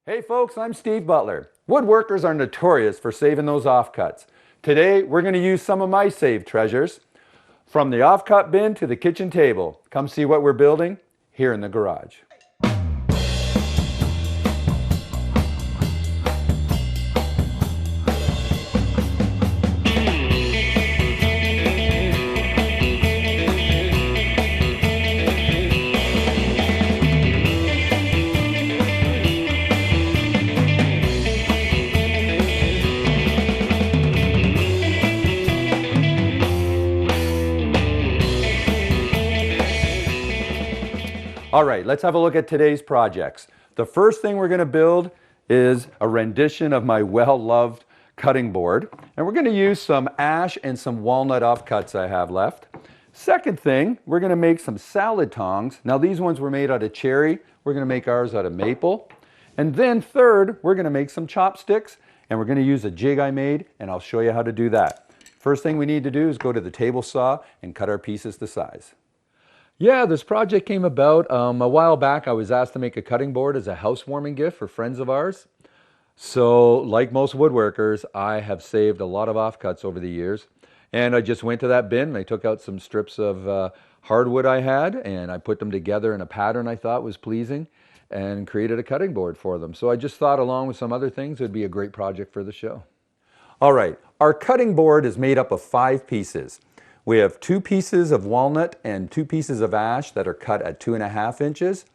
Hey folks, I'm Steve Butler. Woodworkers are notorious for saving those offcuts. Today, we're going to use some of my saved treasures. From the offcut bin to the kitchen table. Come see what we're building here in the garage. All right, let's have a look at today's projects. The first thing we're going to build is a rendition of my well-loved cutting board. And we're going to use some ash and some walnut offcuts I have left. Second thing, we're going to make some salad tongs. Now these ones were made out of cherry. We're going to make ours out of maple. And then third, we're going to make some chopsticks. And we're going to use a jig I made, and I'll show you how to do that. First thing we need to do is go to the table saw and cut our pieces to size. Yeah, this project came about a while back. I was asked to make a cutting board as a housewarming gift for friends of ours. So, like most woodworkers, I have saved a lot of offcuts over the years. And I just went to that bin and I took out some strips of hardwood I had and I put them together in a pattern I thought was pleasing and created a cutting board for them. So I just thought, along with some other things, it would be a great project for the show. All right, our cutting board is made up of 5 pieces. We have 2 pieces of walnut and 2 pieces of ash that are cut at 2.5 inches.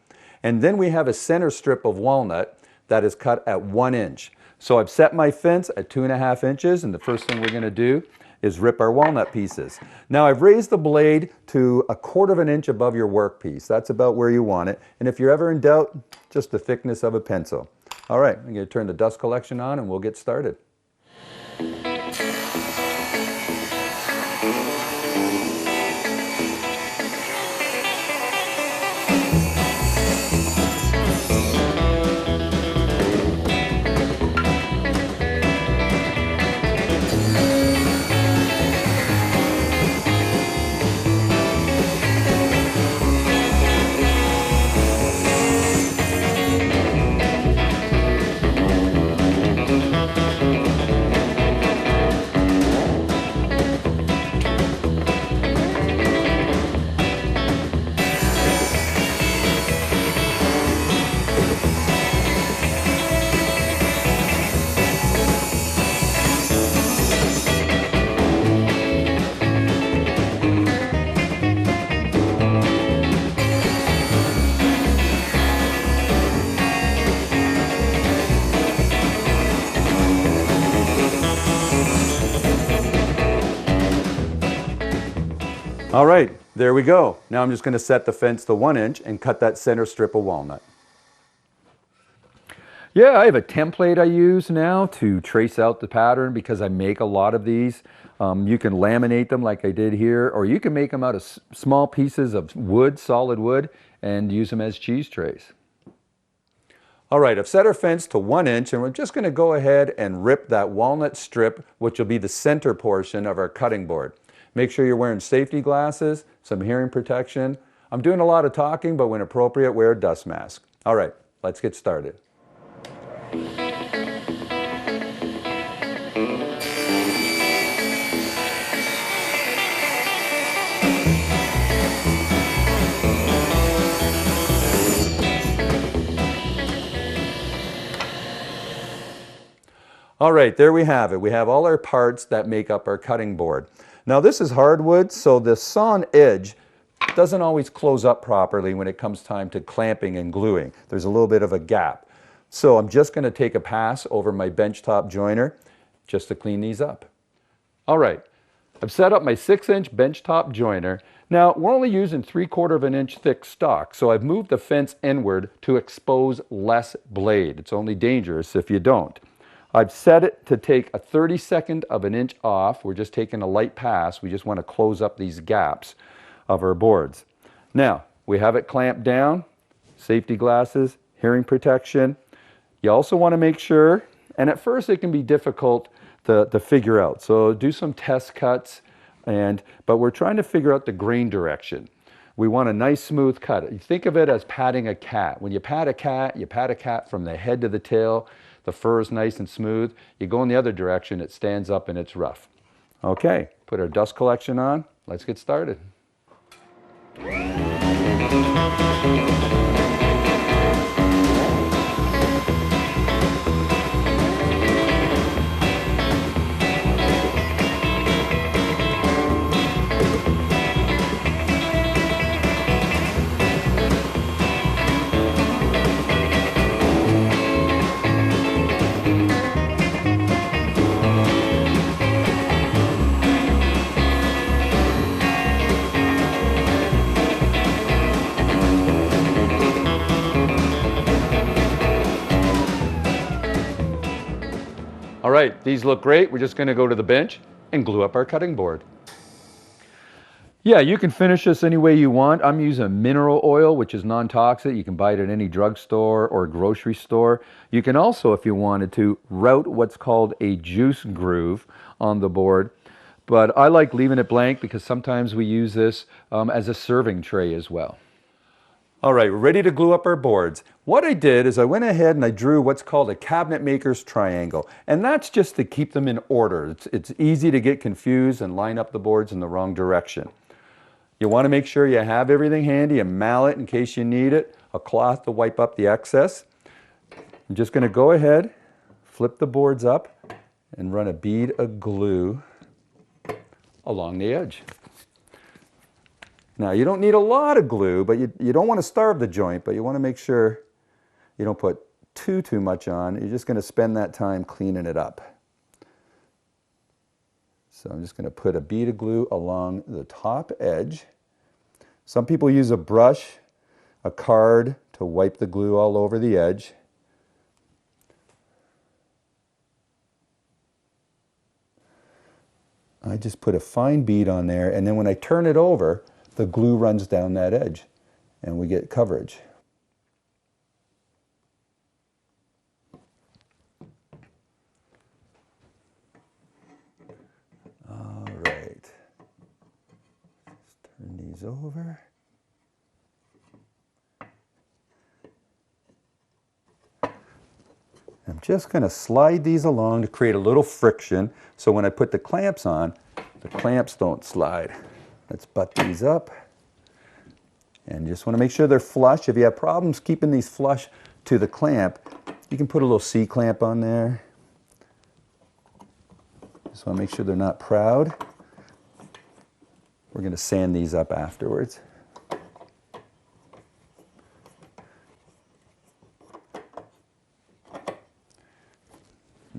And then we have a center strip of walnut that is cut at 1 inch. So I've set my fence at 2.5 inches, and the first thing we're going to do is rip our walnut pieces. Now I've raised the blade to 1/4 inch above your workpiece. That's about where you want it. And if you're ever in doubt, just the thickness of a pencil. All right, I'm going to turn the dust collection on and we'll get started. All right, there we go. Now I'm just going to set the fence to 1 inch and cut that center strip of walnut. Yeah, I have a template I use now to trace out the pattern because I make a lot of these. You can laminate them like I did here, or you can make them out of small pieces of wood, solid wood, and use them as cheese trays. All right, I've set our fence to 1 inch, and we're just going to go ahead and rip that walnut strip, which will be the center portion of our cutting board. Make sure you're wearing safety glasses, some hearing protection. I'm doing a lot of talking, but when appropriate, wear a dust mask. All right, let's get started. All right, there we have it. We have all our parts that make up our cutting board. Now this is hardwood, so the sawn edge doesn't always close up properly when it comes time to clamping and gluing. There's a little bit of a gap. So I'm just going to take a pass over my benchtop joiner just to clean these up. All right, I've set up my 6-inch benchtop joiner. Now we're only using 3/4 inch thick stock, so I've moved the fence inward to expose less blade. It's only dangerous if you don't. I've set it to take a 32nd of an inch off. We're just taking a light pass. We just want to close up these gaps of our boards. Now, we have it clamped down, safety glasses, hearing protection. You also want to make sure, and at first it can be difficult to figure out. So do some test cuts, but we're trying to figure out the grain direction. We want a nice smooth cut. You think of it as patting a cat. When you pat a cat, you pat a cat from the head to the tail. The fur is nice and smooth. You go in the other direction, it stands up and it's rough. Okay, put our dust collection on. Let's get started. All right, these look great. We're just going to go to the bench and glue up our cutting board. Yeah, you can finish this any way you want. I'm using mineral oil, which is non-toxic. You can buy it at any drugstore or grocery store. You can also, if you wanted to, route what's called a juice groove on the board. But I like leaving it blank because sometimes we use this as a serving tray as well. All right, we're ready to glue up our boards. What I did is I went ahead and I drew what's called a cabinet maker's triangle. And that's just to keep them in order. It's easy to get confused and line up the boards in the wrong direction. You want to make sure you have everything handy, a mallet in case you need it, a cloth to wipe up the excess. I'm just going to go ahead, flip the boards up, and run a bead of glue along the edge. Now, you don't need a lot of glue, but you don't want to starve the joint, but you want to make sure you don't put too much on. You're just going to spend that time cleaning it up. So I'm just going to put a bead of glue along the top edge. Some people use a brush, a card to wipe the glue all over the edge. I just put a fine bead on there, and then when I turn it over, the glue runs down that edge and we get coverage. All right, let's turn these over. I'm just going to slide these along to create a little friction so when I put the clamps on, the clamps don't slide. Let's butt these up and just want to make sure they're flush. If you have problems keeping these flush to the clamp, you can put a little C-clamp on there. Just want to make sure they're not proud. We're going to sand these up afterwards.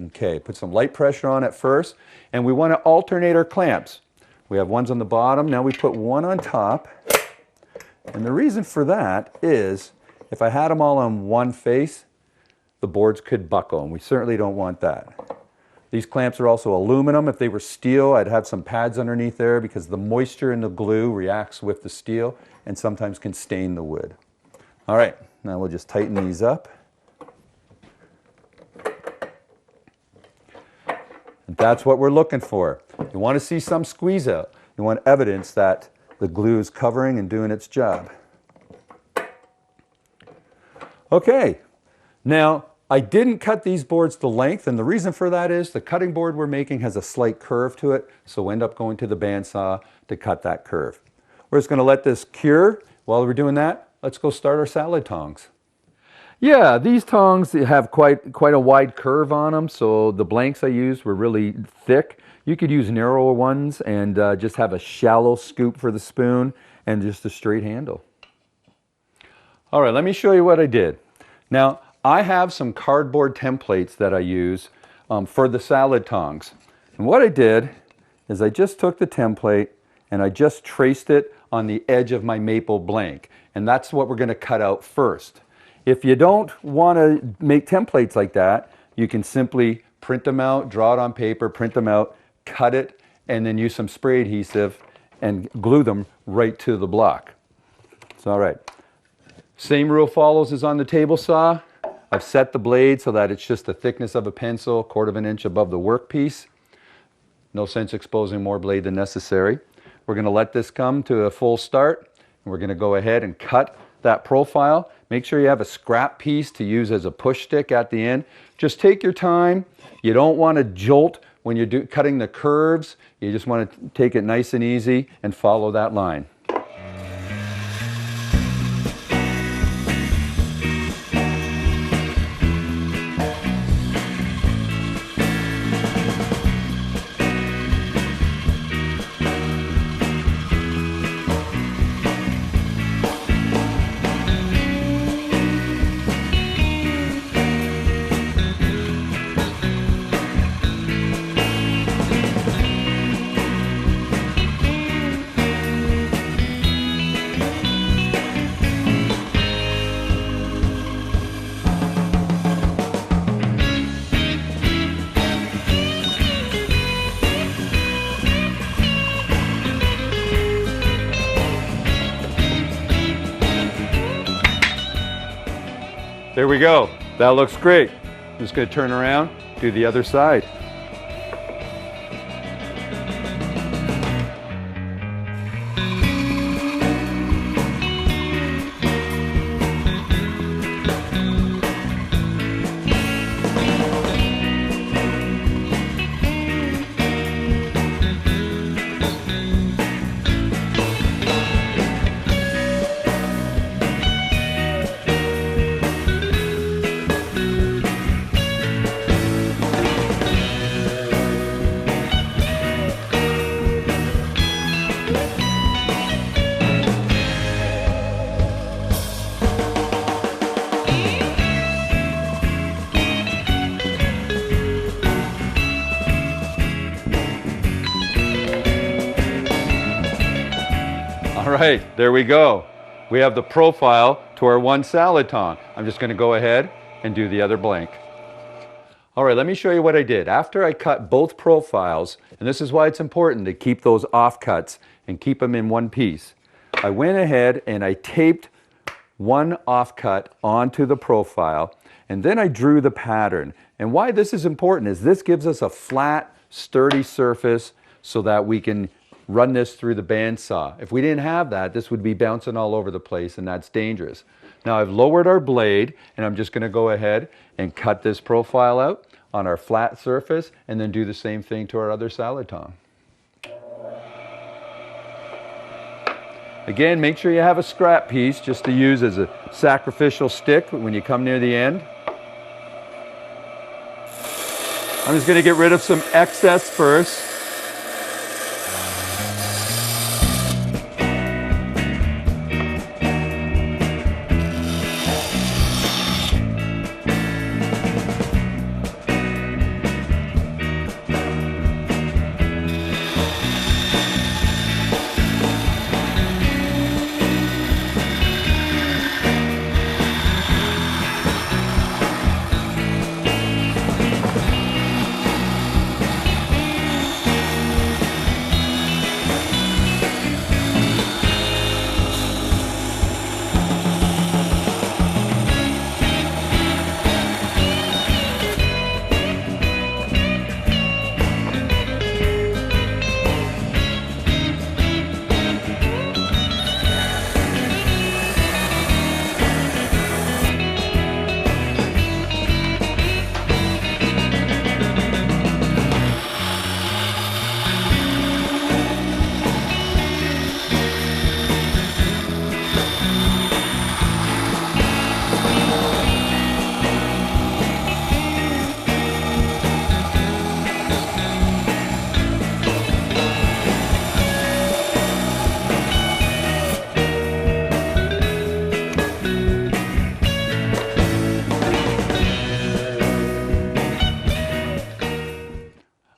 Okay, put some light pressure on it first, and we want to alternate our clamps. We have ones on the bottom, now we put one on top. And the reason for that is, if I had them all on one face, the boards could buckle, and we certainly don't want that. These clamps are also aluminum. If they were steel, I'd have some pads underneath there because the moisture in the glue reacts with the steel and sometimes can stain the wood. All right, now we'll just tighten these up. That's what we're looking for. You want to see some squeeze out. You want evidence that the glue is covering and doing its job. Okay, now I didn't cut these boards to length, and the reason for that is the cutting board we're making has a slight curve to it, so we'll end up going to the bandsaw to cut that curve. We're just going to let this cure. While we're doing that, let's go start our salad tongs. Yeah, these tongs have quite a wide curve on them, so the blanks I used were really thick. You could use narrower ones and just have a shallow scoop for the spoon and just a straight handle. All right, let me show you what I did. Now, I have some cardboard templates that I use for the salad tongs. And what I did is I just took the template and I just traced it on the edge of my maple blank. And that's what we're going to cut out first. If you don't want to make templates like that, you can simply print them out, draw it on paper, print them out, cut it, and then use some spray adhesive and glue them right to the block. So, all right. Same rule follows as on the table saw. I've set the blade so that it's just the thickness of a pencil, 1/4 of an inch above the workpiece. No sense exposing more blade than necessary. We're going to let this come to a full start, We're going to go ahead and cut that profile. Make sure you have a scrap piece to use as a push stick at the end. Just take your time. You don't want to jolt when you're cutting the curves. You just want to take it nice and easy and follow that line. There we go. That looks great. I'm just going to turn around, do the other side. All right, there we go. We have the profile to our one salad tong. I'm just going to go ahead and do the other blank. All right, let me show you what I did. After I cut both profiles, and this is why it's important to keep those offcuts and keep them in one piece, I went ahead and I taped one offcut onto the profile, and then I drew the pattern. And why this is important is this gives us a flat, sturdy surface so that we can run this through the bandsaw. If we didn't have that, this would be bouncing all over the place, and that's dangerous. Now I've lowered our blade, and I'm just going to go ahead and cut this profile out on our flat surface, and then do the same thing to our other salad tong. Again, make sure you have a scrap piece just to use as a sacrificial stick when you come near the end. I'm just going to get rid of some excess first.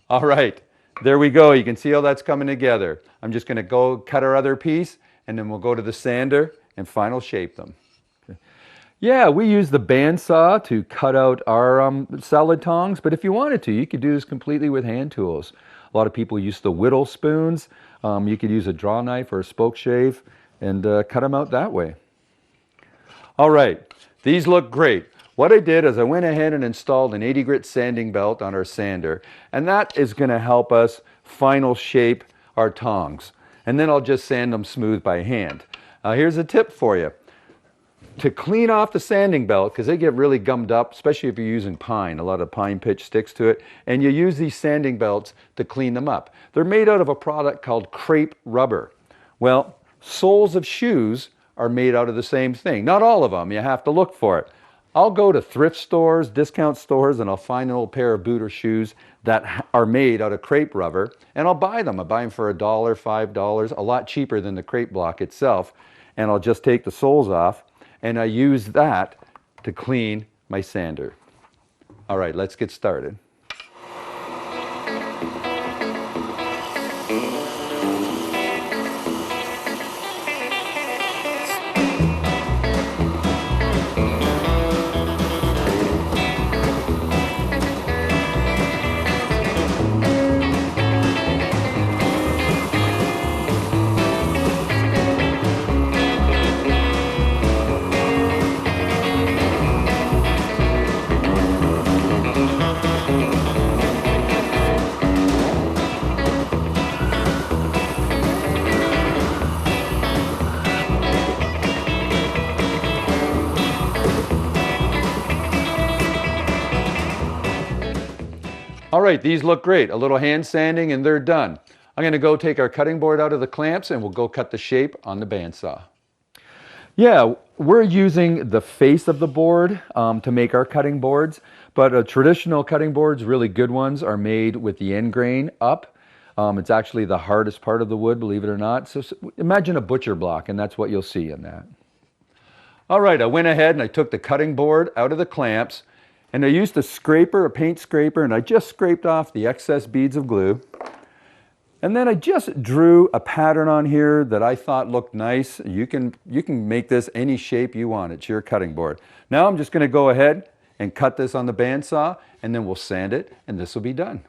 All right, there we go. You can see how that's coming together. I'm just going to go cut our other piece, and then we'll go to the sander and final shape them. Yeah, we use the bandsaw to cut out our salad tongs, but if you wanted to, you could do this completely with hand tools. A lot of people use the whittle spoons. You could use a draw knife or a spoke shave and cut them out that way. All right, these look great. What I did is I went ahead and installed an 80 grit sanding belt on our sander, and that is going to help us final shape our tongs. And then I'll just sand them smooth by hand. Here's a tip for you. To clean off the sanding belt, because they get really gummed up, especially if you're using pine. A lot of pine pitch sticks to it. And you use these sanding belts to clean them up. They're made out of a product called crepe rubber. Well, soles of shoes are made out of the same thing. Not all of them. You have to look for it. I'll go to thrift stores, discount stores, and I'll find an old pair of boot or shoes that are made out of crepe rubber, and I'll buy them. I buy them for $1, $5, a lot cheaper than the crepe block itself. And I'll just take the soles off, and I use that to clean my sander. All right, let's get started. All right, these look great. A little hand sanding and they're done. I'm going to go take our cutting board out of the clamps and we'll go cut the shape on the bandsaw. Yeah, we're using the face of the board to make our cutting boards, but traditional cutting boards, really good ones, are made with the end grain up. It's actually the hardest part of the wood, believe it or not. So imagine a butcher block, and that's what you'll see in that. All right, I went ahead and I took the cutting board out of the clamps, and I used a scraper, a paint scraper, and I just scraped off the excess beads of glue. And then I just drew a pattern on here that I thought looked nice. You can make this any shape you want. It's your cutting board. Now I'm just going to go ahead and cut this on the bandsaw, and then we'll sand it, and this will be done.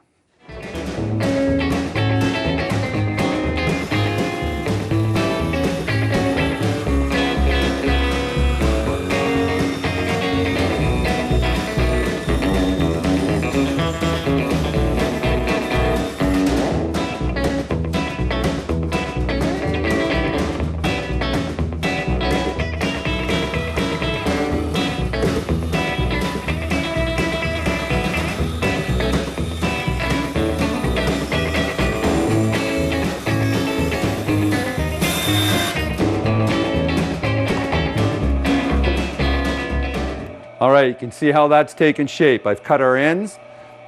All right, you can see how that's taken shape. I've cut our ends.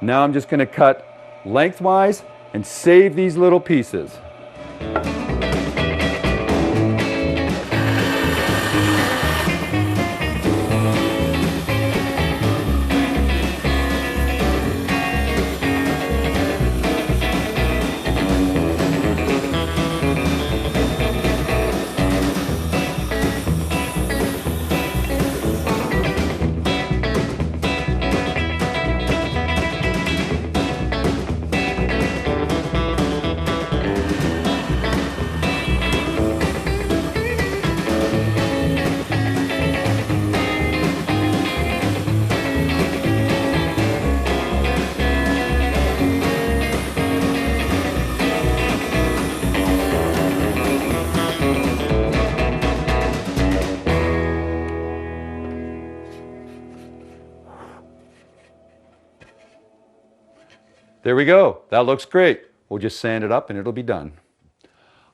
Now I'm just going to cut lengthwise and save these little pieces. There we go. That looks great. We'll just sand it up and it'll be done.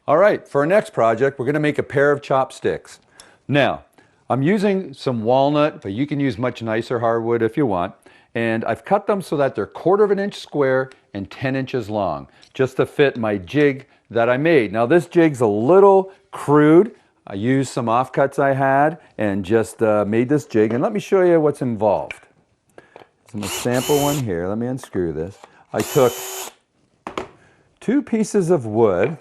All right, for our next project, we're going to make a pair of chopsticks. Now, I'm using some walnut, but you can use much nicer hardwood if you want. And I've cut them so that they're 1/4 of an inch square and 10 inches long, just to fit my jig that I made. Now this jig's a little crude. I used some offcuts I had and just made this jig. And let me show you what's involved. So I'm going to sample one here. Let me unscrew this. I took 2 pieces of wood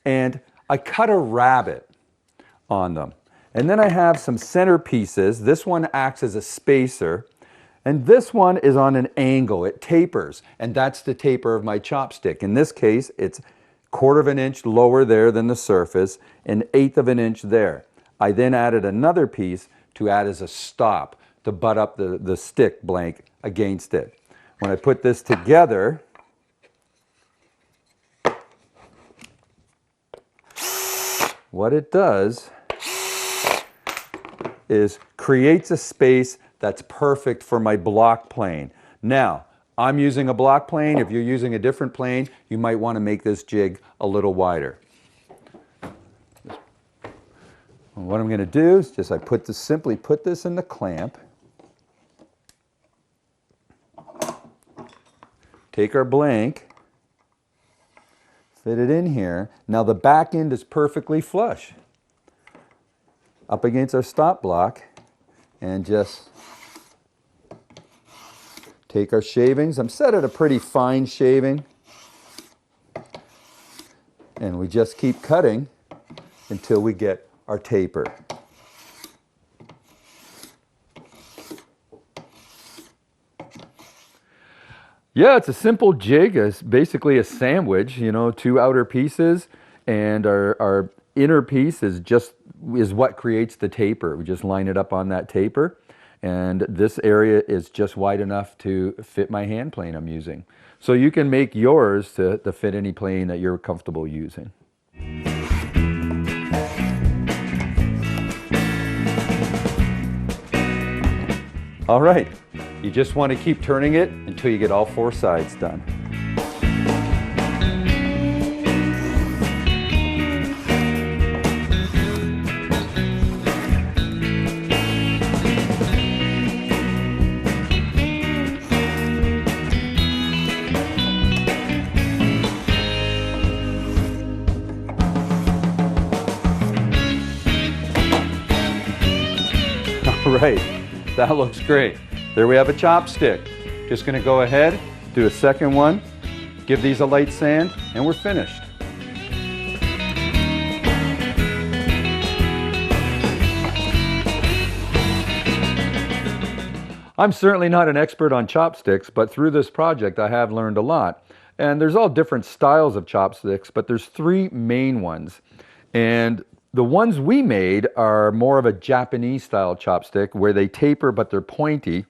and I cut a rabbet on them. And then I have some center pieces. This one acts as a spacer. And this one is on an angle. It tapers. And that's the taper of my chopstick. In this case, it's 1/4 of an inch lower there than the surface and 1/8 of an inch there. I then added another piece to add as a stop to butt up the stick blank against it. When I put this together, what it does is creates a space that's perfect for my block plane. Now, I'm using a block plane. If you're using a different plane, you might want to make this jig a little wider. What I'm going to do is just simply put this in the clamp. Take our blank, fit it in here. Now the back end is perfectly flush up against our stop block, and just take our shavings. I'm set at a pretty fine shaving, and we just keep cutting until we get our taper. Yeah, it's a simple jig. It's basically a sandwich, you know, two outer pieces, and our inner piece is what creates the taper. We just line it up on that taper, and this area is just wide enough to fit my hand plane I'm using. So you can make yours to fit any plane that you're comfortable using. All right, you just want to keep turning it until you get all four sides done. All right, that looks great. There we have a chopstick. Just going to go ahead, do a second one, give these a light sand, and we're finished. I'm certainly not an expert on chopsticks, but through this project I have learned a lot. And there's all different styles of chopsticks, but there's three main ones. And the ones we made are more of a Japanese style chopstick where they taper but they're pointy.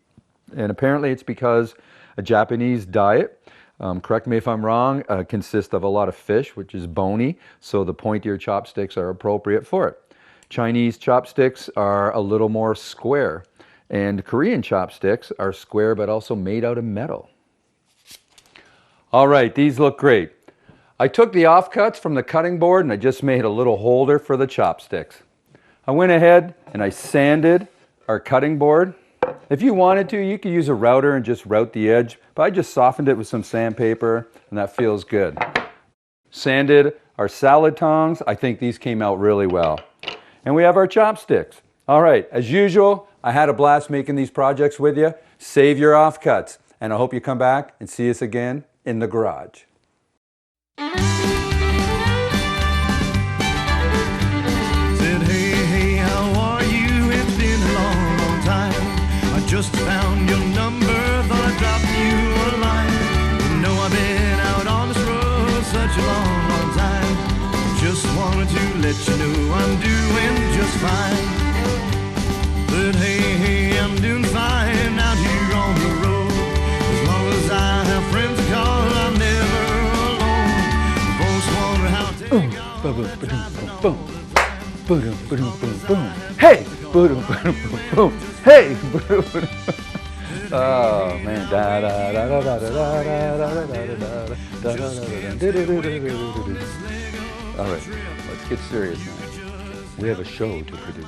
And apparently it's because a Japanese diet, correct me if I'm wrong, consists of a lot of fish, which is bony, so the pointier chopsticks are appropriate for it. Chinese chopsticks are a little more square, and Korean chopsticks are square but also made out of metal. All right, these look great. I took the offcuts from the cutting board and I just made a little holder for the chopsticks. I went ahead and I sanded our cutting board. If you wanted to, you could use a router and just route the edge, but I just softened it with some sandpaper and that feels good. Sanded our salad tongs. I think these came out really well. And we have our chopsticks. All right, as usual, I had a blast making these projects with you. Save your offcuts, and I hope you come back and see us again in the garage. Said, hey, how are you? It's been a long, long time. I just found your number, thought I'd drop you a line. You know I've been out on this road such a long, long time. Just wanted to let you know I'm doing just fine. But hey, I'm doing fine out here on the road. As long as I have friends to call, I'm never alone. Folks wonder how to take off. Hey! Hey! Oh man. All right, let's get serious now. We have a show to produce.